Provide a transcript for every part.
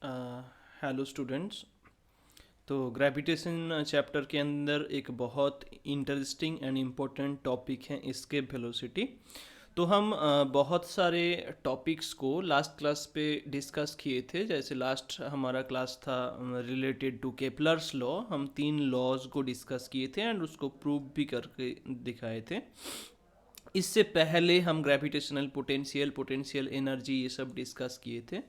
Hello students. तो gravitation chapter के अंदर एक बहुत इंटरेस्टिंग एंड इम्पोर्टेंट टॉपिक है एस्केप वेलोसिटी। तो हम बहुत सारे टॉपिक्स को लास्ट क्लास पे डिस्कस किए थे। जैसे लास्ट हमारा क्लास था रिलेटेड टू केपलर्स लॉ। हम 3 लॉज को डिस्कस किए थे एंड उसको प्रूव भी करके दिखाए थे। इससे पहले हम ग्रेविटेशनल पोटेंशियल, पोटेंशियल एनर्जी, ये सब डिस्कस किए थे।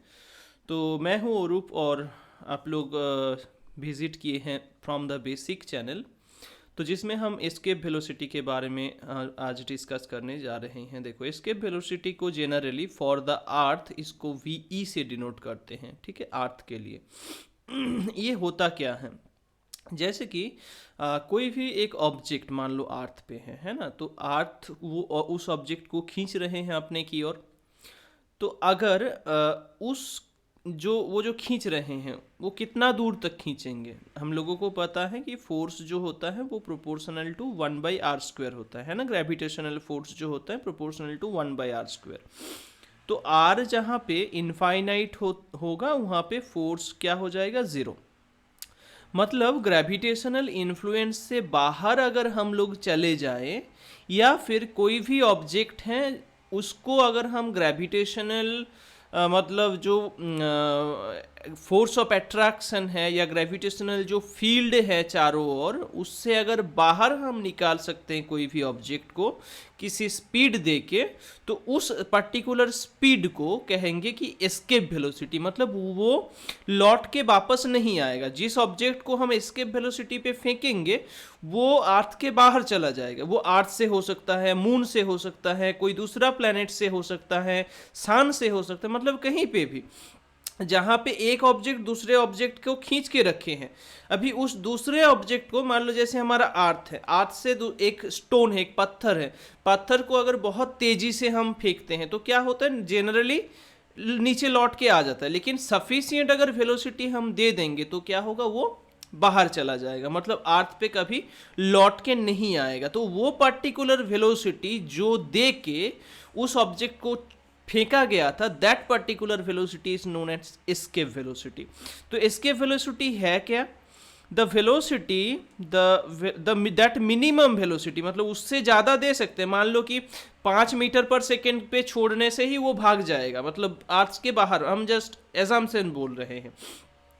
तो मैं हूँ अरूप और आप लोग विज़िट किए हैं फ्रॉम द बेसिक चैनल, तो जिसमें हम एस्केप वेलोसिटी के बारे में आज डिस्कस करने जा रहे हैं। देखो, एस्केप वेलोसिटी को जेनरली फॉर द अर्थ इसको वी से डिनोट करते हैं, ठीक है, अर्थ के लिए। ये होता क्या है, जैसे कि कोई भी एक ऑब्जेक्ट मान लो अर्थ पे है ना, तो अर्थ वो उस ऑब्जेक्ट को खींच रहे हैं अपने की ओर। तो अगर उस वो जो खींच रहे हैं वो कितना दूर तक खींचेंगे, हम लोगों को पता है कि फोर्स जो होता है वो प्रोपोर्शनल टू 1/r² होता है ना। ग्रेविटेशनल फोर्स जो होता है प्रोपोर्शनल टू 1/r²। तो आर जहाँ पे इनफाइनाइट होगा वहाँ पे फोर्स क्या हो जाएगा, ज़ीरो। मतलब ग्रेविटेशनल इन्फ्लुएंस से बाहर अगर हम लोग चले जाए या फिर कोई भी ऑब्जेक्ट है उसको अगर हम ग्रेविटेशनल मतलब जो फोर्स ऑफ अट्रैक्शन है या ग्रेविटेशनल जो फील्ड है चारों ओर, उससे अगर बाहर हम निकाल सकते हैं कोई भी ऑब्जेक्ट को किसी स्पीड दे के, तो उस पर्टिकुलर स्पीड को कहेंगे कि एस्केप वेलोसिटी। मतलब वो लौट के वापस नहीं आएगा। जिस ऑब्जेक्ट को हम एस्केप वेलोसिटी पे फेंकेंगे वो अर्थ के बाहर चला जाएगा। वो अर्थ से हो सकता है, मून से हो सकता है, कोई दूसरा प्लेनेट से हो सकता है, सन से हो सकता है, मतलब कहीं पे भी जहाँ पे एक ऑब्जेक्ट दूसरे ऑब्जेक्ट को खींच के रखे हैं। अभी उस दूसरे ऑब्जेक्ट को मान लो जैसे हमारा अर्थ है, अर्थ से एक स्टोन है, एक पत्थर है, पत्थर को अगर बहुत तेजी से हम फेंकते हैं तो क्या होता है, जेनरली नीचे लौट के आ जाता है। लेकिन सफिशिएंट अगर वेलोसिटी हम दे देंगे तो क्या होगा, वो बाहर चला जाएगा, मतलब अर्थ पे कभी लौट के नहीं आएगा। तो वो पर्टिकुलर वेलोसिटी जो दे के उस ऑब्जेक्ट को फेंका गया था, that particular velocity is known as escape velocity. तो एस्केप वेलोसिटी है क्या, the velocity that minimum velocity, मतलब उससे ज़्यादा दे सकते हैं। मान लो कि 5 मीटर पर सेकेंड पे छोड़ने से ही वो भाग जाएगा, मतलब अर्थ के बाहर। हम जस्ट एजम्पशन बोल रहे हैं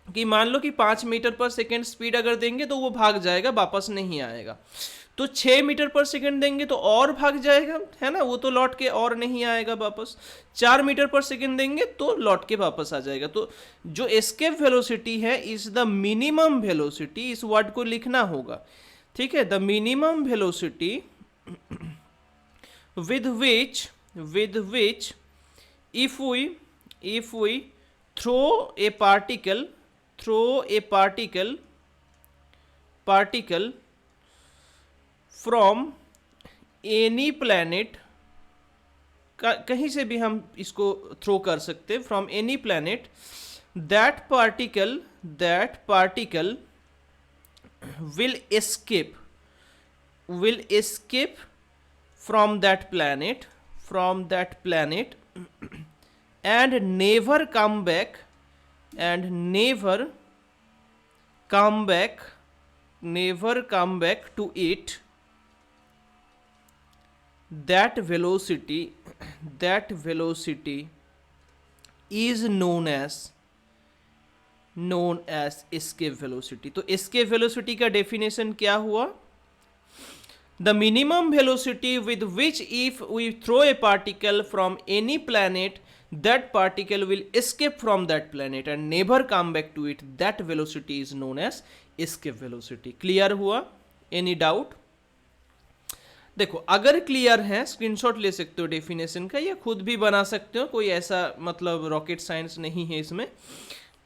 कि मान लो कि 5 मीटर पर सेकेंड स्पीड अगर देंगे तो वो भाग जाएगा, वापस नहीं आएगा। तो 6 मीटर पर सेकेंड देंगे तो और भाग जाएगा, है ना, वो तो लौट के और नहीं आएगा वापस। 4 मीटर पर सेकेंड देंगे तो लौट के वापस आ जाएगा। तो जो एस्केप वेलोसिटी है इज द मिनिमम वेलोसिटी, इस वर्ड को लिखना होगा, ठीक है। The minimum velocity with which if we throw a particle from any planet, कहीं से भी हम इसको थ्रो कर सकते हैं, from any planet, that particle will escape from that planet and never come back to it. That velocity is known as escape velocity. तो escape velocity का definition क्या हुआ, the minimum velocity with which if we throw a particle from any planet, that particle will escape from that planet and never come back to it. That velocity is known as escape velocity. Clear हुआ, any doubt? देखो, अगर clear है screenshot ले सकते हो definition का, या खुद भी बना सकते हो, कोई ऐसा मतलब रॉकेट साइंस नहीं है इसमें,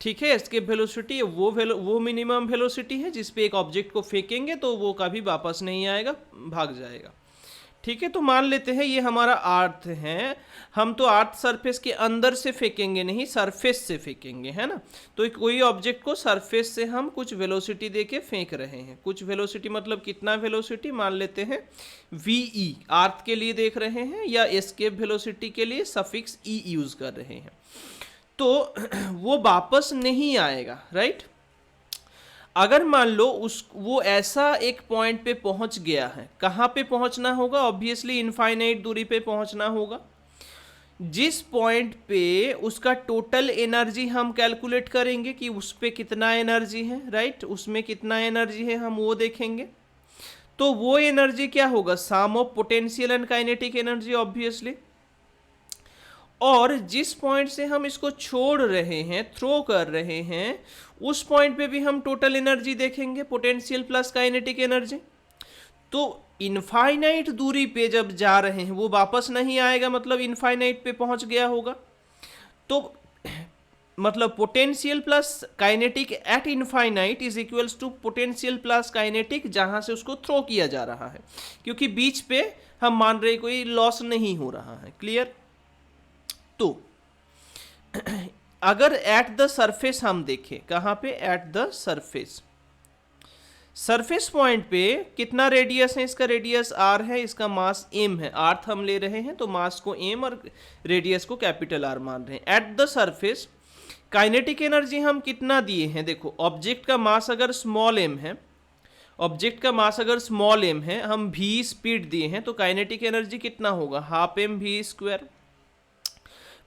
ठीक है। एस्केप वेलोसिटी वो मिनिमम वेलोसिटी है जिस पे एक ऑब्जेक्ट को फेंकेंगे तो वो कभी वापस नहीं आएगा, भाग जाएगा, ठीक है। तो मान लेते हैं ये हमारा अर्थ है, हम तो अर्थ सरफेस के अंदर से फेंकेंगे नहीं, सरफेस से फेंकेंगे, है ना। तो कोई ऑब्जेक्ट को सरफेस से हम कुछ वेलोसिटी देके फेंक रहे हैं। कुछ वेलोसिटी मतलब कितना वेलोसिटी, मान लेते हैं वी, अर्थ के लिए देख रहे हैं, या एस्केप वेलोसिटी के लिए सफिक्स ई यूज कर रहे हैं। तो वो वापस नहीं आएगा, राइट। अगर मान लो वो ऐसा एक पॉइंट पे पहुंच गया है, कहाँ पे पहुंचना होगा, ऑब्वियसली इनफाइनाइट दूरी पे पहुंचना होगा। जिस पॉइंट पे उसका टोटल एनर्जी हम कैलकुलेट करेंगे कि उस पे कितना एनर्जी है, राइट, उसमें कितना एनर्जी है हम वो देखेंगे। तो वो एनर्जी क्या होगा, sum of potential and kinetic energy obviously. और जिस पॉइंट से हम इसको छोड़ रहे हैं, थ्रो कर रहे हैं, उस पॉइंट पे भी हम टोटल एनर्जी देखेंगे, पोटेंशियल प्लस काइनेटिक एनर्जी। तो इनफाइनाइट दूरी पे जब जा रहे हैं वो वापस नहीं आएगा, मतलब इनफाइनाइट पे पहुंच गया होगा। तो मतलब potential plus kinetic at infinite is equals to potential plus kinetic जहां से उसको थ्रो किया जा रहा है, क्योंकि बीच पे हम मान रहे कोई लॉस नहीं हो रहा है। क्लियर। तो अगर एट द सरफेस हम देखें, कहां पे, at the surface, surface point पे कितना रेडियस है, इसका रेडियस r है, इसका मास m है, अर्थ हम ले रहे हैं तो मास को m और रेडियस को कैपिटल R मान रहे हैं। At the surface kinetic energy हम कितना दिए हैं, देखो ऑब्जेक्ट का मास अगर स्मॉल m है, ऑब्जेक्ट का मास अगर स्मॉल m है, हम v स्पीड दिए हैं, तो काइनेटिक एनर्जी कितना होगा, हाफ mv²।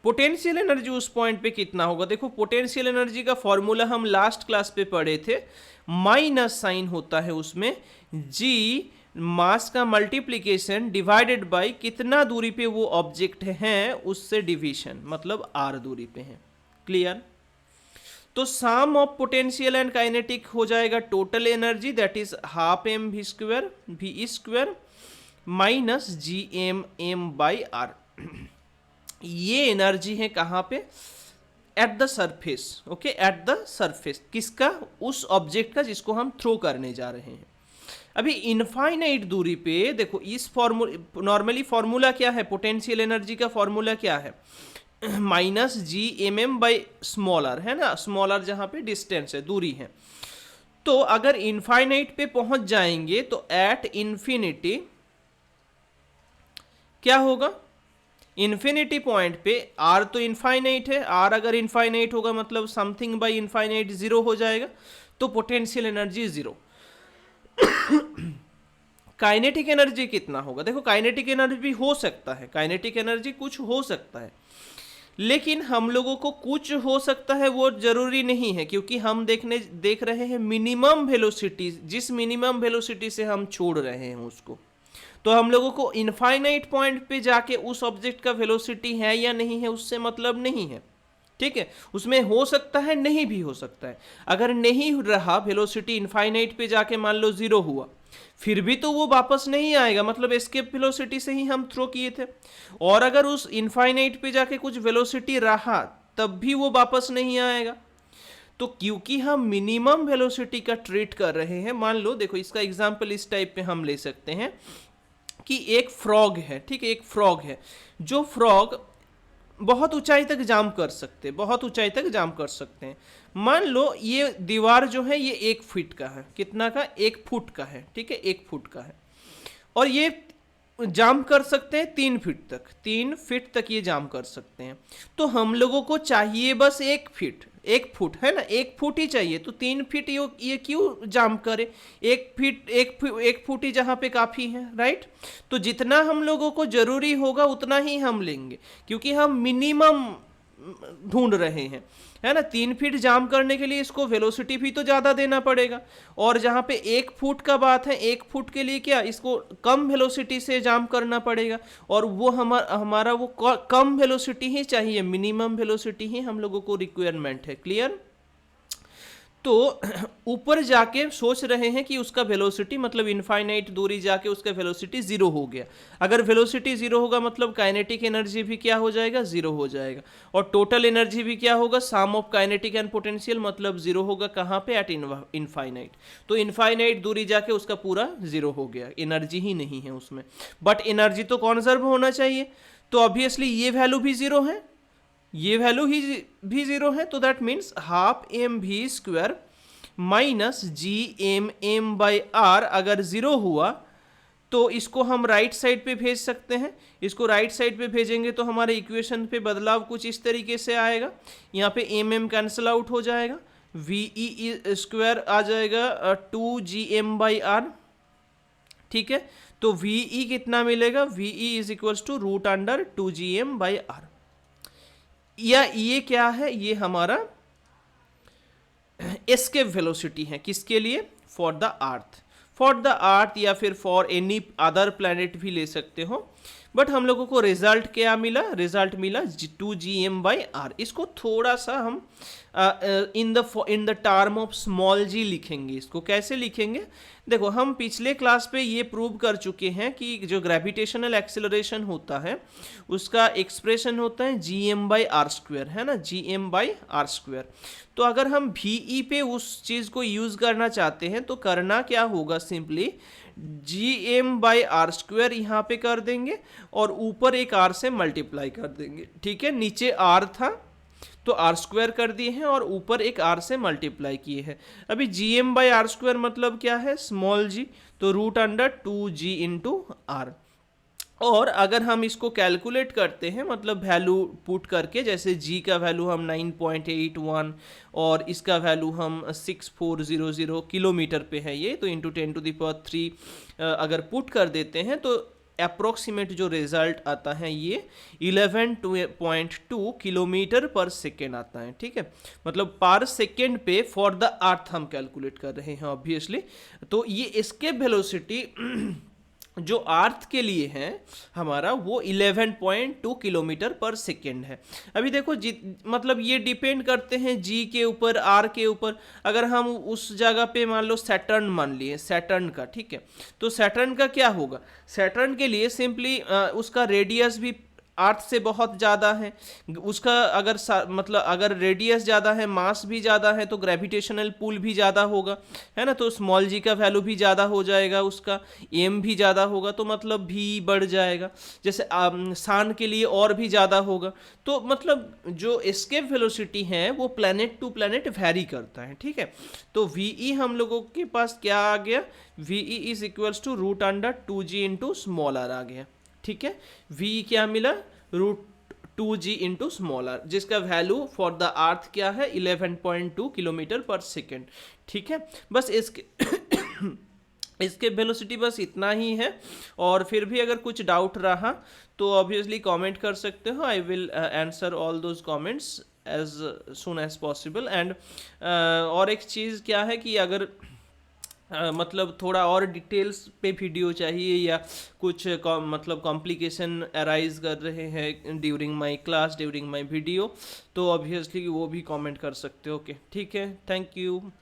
पोटेंशियल एनर्जी उस पॉइंट पे कितना होगा, देखो पोटेंशियल एनर्जी का फॉर्मूला हम लास्ट क्लास पे पढ़े थे, माइनस साइन होता है उसमें, g मास का मल्टीप्लीकेशन डिवाइडेड बाय कितना दूरी पे वो ऑब्जेक्ट है उससे डिवीजन, मतलब r दूरी पे है। क्लियर। तो सम ऑफ पोटेंशियल एंड काइनेटिक हो जाएगा total energy, that is half mv² minus gm/r। ये एनर्जी है कहाँ पे, at the surface. Okay, at the surface किसका, उस ऑब्जेक्ट का जिसको हम थ्रो करने जा रहे हैं। अभी इनफाइनाइट दूरी पे देखो, इस फॉर्मूला, नॉर्मली फॉर्मूला क्या है, पोटेंशियल एनर्जी का फॉर्मूला क्या है, माइनस gmm/r है ना, स्मॉल r जहाँ पे डिस्टेंस है, दूरी है। तो अगर इनफाइनाइट पे पहुंच जाएंगे तो एट इन्फिनिटी क्या होगा, इन्फिनिटी पॉइंट पे r तो इनफाइनाइट है, r अगर इनफाइनाइट होगा मतलब समथिंग बाय इनफाइनाइट जीरो हो जाएगा, तो potential energy zero. Kinetic energy कितना होगा, देखो काइनेटिक एनर्जी भी हो सकता है, काइनेटिक एनर्जी कुछ हो सकता है, लेकिन हम लोगों को कुछ हो सकता है वो जरूरी नहीं है, क्योंकि हम देख रहे हैं मिनिमम वेलोसिटी, जिस मिनिमम वेलोसिटी से हम छोड़ रहे हैं उसको। तो हम लोगों को इनफाइनाइट पॉइंट पे जाके उस ऑब्जेक्ट का वेलोसिटी है या नहीं है उससे मतलब नहीं है, ठीक है। उसमें हो सकता है, नहीं भी हो सकता है। अगर नहीं रहा वेलोसिटी, इनफाइनाइट पे जाके मान लो जीरो हुआ, फिर भी तो वो वापस नहीं आएगा, मतलब एस्केप वेलोसिटी से ही हम थ्रो किए थे। और अगर उस इनफाइनाइट पे जाके कुछ वेलोसिटी रहा तब भी वो वापस नहीं आएगा। तो क्योंकि हम मिनिमम वेलोसिटी का ट्रीट कर रहे हैं, मान लो देखो इसका एग्जांपल इस टाइप पे हम ले सकते हैं कि एक फ्रॉग है, ठीक है, एक फ्रॉग है, जो फ्रॉग बहुत ऊंचाई तक जाम कर सकते हैं, बहुत ऊंचाई तक जाम कर सकते हैं। मान लो ये दीवार जो है ये 1 फीट का है, कितना का, 1 फुट का है, ठीक है, 1 फुट का है, और ये जाम कर सकते हैं 3 फीट तक, 3 फीट तक ये जाम कर सकते हैं। तो हम लोगों को चाहिए बस 1 फीट, 1 फुट है ना, 1 फुट ही चाहिए, तो 3 फीट ये क्यों जाम करे, 1 फुट ही जहाँ पे काफ़ी है, राइट। तो जितना हम लोगों को जरूरी होगा उतना ही हम लेंगे, क्योंकि हम मिनिमम ढूंढ रहे हैं, है ना। 3 फीट जाम करने के लिए इसको वेलोसिटी भी तो ज़्यादा देना पड़ेगा, और जहाँ पे 1 फुट का बात है, 1 फुट के लिए क्या, इसको कम वेलोसिटी से जाम करना पड़ेगा, और वो हमारा वो कम वेलोसिटी ही चाहिए, मिनिमम वेलोसिटी ही हम लोगों को रिक्वायरमेंट है। क्लियर। तो ऊपर जाके सोच रहे हैं कि उसका वेलोसिटी, मतलब इनफाइनाइट दूरी जाके उसका वेलोसिटी जीरो हो गया। अगर वेलोसिटी जीरो होगा मतलब काइनेटिक एनर्जी भी क्या हो जाएगा, जीरो हो जाएगा, और टोटल एनर्जी भी क्या होगा, sum of kinetic and potential, मतलब जीरो होगा कहाँ पे, एट इनफाइनाइट। तो इनफाइनाइट दूरी जाके उसका पूरा जीरो हो गया, एनर्जी ही नहीं है उसमें, बट एनर्जी तो कॉन्जर्व होना चाहिए, तो ऑब्वियसली ये वैल्यू भी जीरो है, ये वैल्यू ही भी जीरो है, तो that means half mv² minus gmm/r अगर जीरो हुआ तो इसको हम राइट साइड पे भेज सकते हैं। इसको राइट साइड पे भेजेंगे तो हमारे इक्वेशन पे बदलाव कुछ इस तरीके से आएगा, यहाँ पे एम कैंसिल आउट हो जाएगा, वी ई स्क्वायर आ जाएगा 2gm/r, ठीक है। तो वी ई कितना मिलेगा, V E is equals to √2gm/r। या ये क्या है, ये हमारा एस्केप वेलोसिटी है, किसके लिए, for the earth, for the earth या फिर फॉर एनी अदर प्लैनेट भी ले सकते हो। बट हम लोगों को रिजल्ट क्या मिला, रिजल्ट मिला 2gm/r। इसको थोड़ा सा हम in the term of small g लिखेंगे। इसको कैसे लिखेंगे, देखो हम पिछले क्लास पे ये प्रूव कर चुके हैं कि जो ग्रेविटेशनल एक्सेलरेशन होता है उसका एक्सप्रेशन होता है gm/r², है ना, gm/r²। तो अगर हम वी पे उस चीज़ को यूज़ करना चाहते हैं तो करना क्या होगा, सिंपली gm/r² यहाँ पे कर देंगे और ऊपर एक r से मल्टीप्लाई कर देंगे, ठीक है। नीचे r था तो r² कर दिए हैं और ऊपर एक r से मल्टीप्लाई किए हैं। अभी gm/r² मतलब क्या है, स्मॉल g, तो √2g/r। और अगर हम इसको कैलकुलेट करते हैं, मतलब वैल्यू पुट करके, जैसे g का वैल्यू हम 9.81 और इसका वैल्यू हम 6400 किलोमीटर पे है ये, तो इंटू 10⁻³ अगर पुट कर देते हैं तो अप्रोक्सीमेट जो रिजल्ट आता है ये 11.2 किलोमीटर पर सेकेंड आता है, ठीक है। मतलब पर सेकेंड पे फॉर द अर्थ हम कैलकुलेट कर रहे हैं ऑब्वियसली। तो ये एस्केप वेलोसिटी जो अर्थ के लिए है हमारा वो 11.2 किलोमीटर पर सेकेंड है। अभी देखो मतलब ये डिपेंड करते हैं जी के ऊपर, आर के ऊपर। अगर हम उस जगह पे मान लो सैटर्न मान लिए, सैटर्न का, ठीक है, तो सैटर्न का क्या होगा, सैटर्न के लिए सिंपली उसका रेडियस भी अर्थ से बहुत ज़्यादा है, उसका अगर मतलब अगर रेडियस ज़्यादा है, मास भी ज़्यादा है, तो ग्रेविटेशनल पुल भी ज़्यादा होगा, है ना। तो स्मॉल जी का वैल्यू भी ज़्यादा हो जाएगा, उसका एम भी ज़्यादा होगा, तो मतलब भी बढ़ जाएगा। जैसे सन के लिए और भी ज़्यादा होगा। तो मतलब जो एस्केप वेलोसिटी है वो प्लैनेट टू प्लैनेट वैरी करता है, ठीक है। तो वी ई हम लोगों के पास क्या आ गया, V E is equals to √2g/r आ गया, ठीक है। वी क्या मिला, √2g/r, जिसका वैल्यू फॉर द अर्थ क्या है, 11.2 किलोमीटर पर सेकेंड, ठीक है। बस इसके इसके वेलोसिटी बस इतना ही है। और फिर भी अगर कुछ डाउट रहा तो ऑब्वियसली कमेंट कर सकते हो, I will answer all those comments as soon as possible. And और एक चीज़ क्या है कि अगर मतलब थोड़ा और डिटेल्स पे वीडियो चाहिए या कुछ मतलब कॉम्प्लिकेशन अराइज कर रहे हैं during my class, during my video, तो ऑब्वियसली वो भी कमेंट कर सकते हो। ओके, ठीक है, थैंक यू।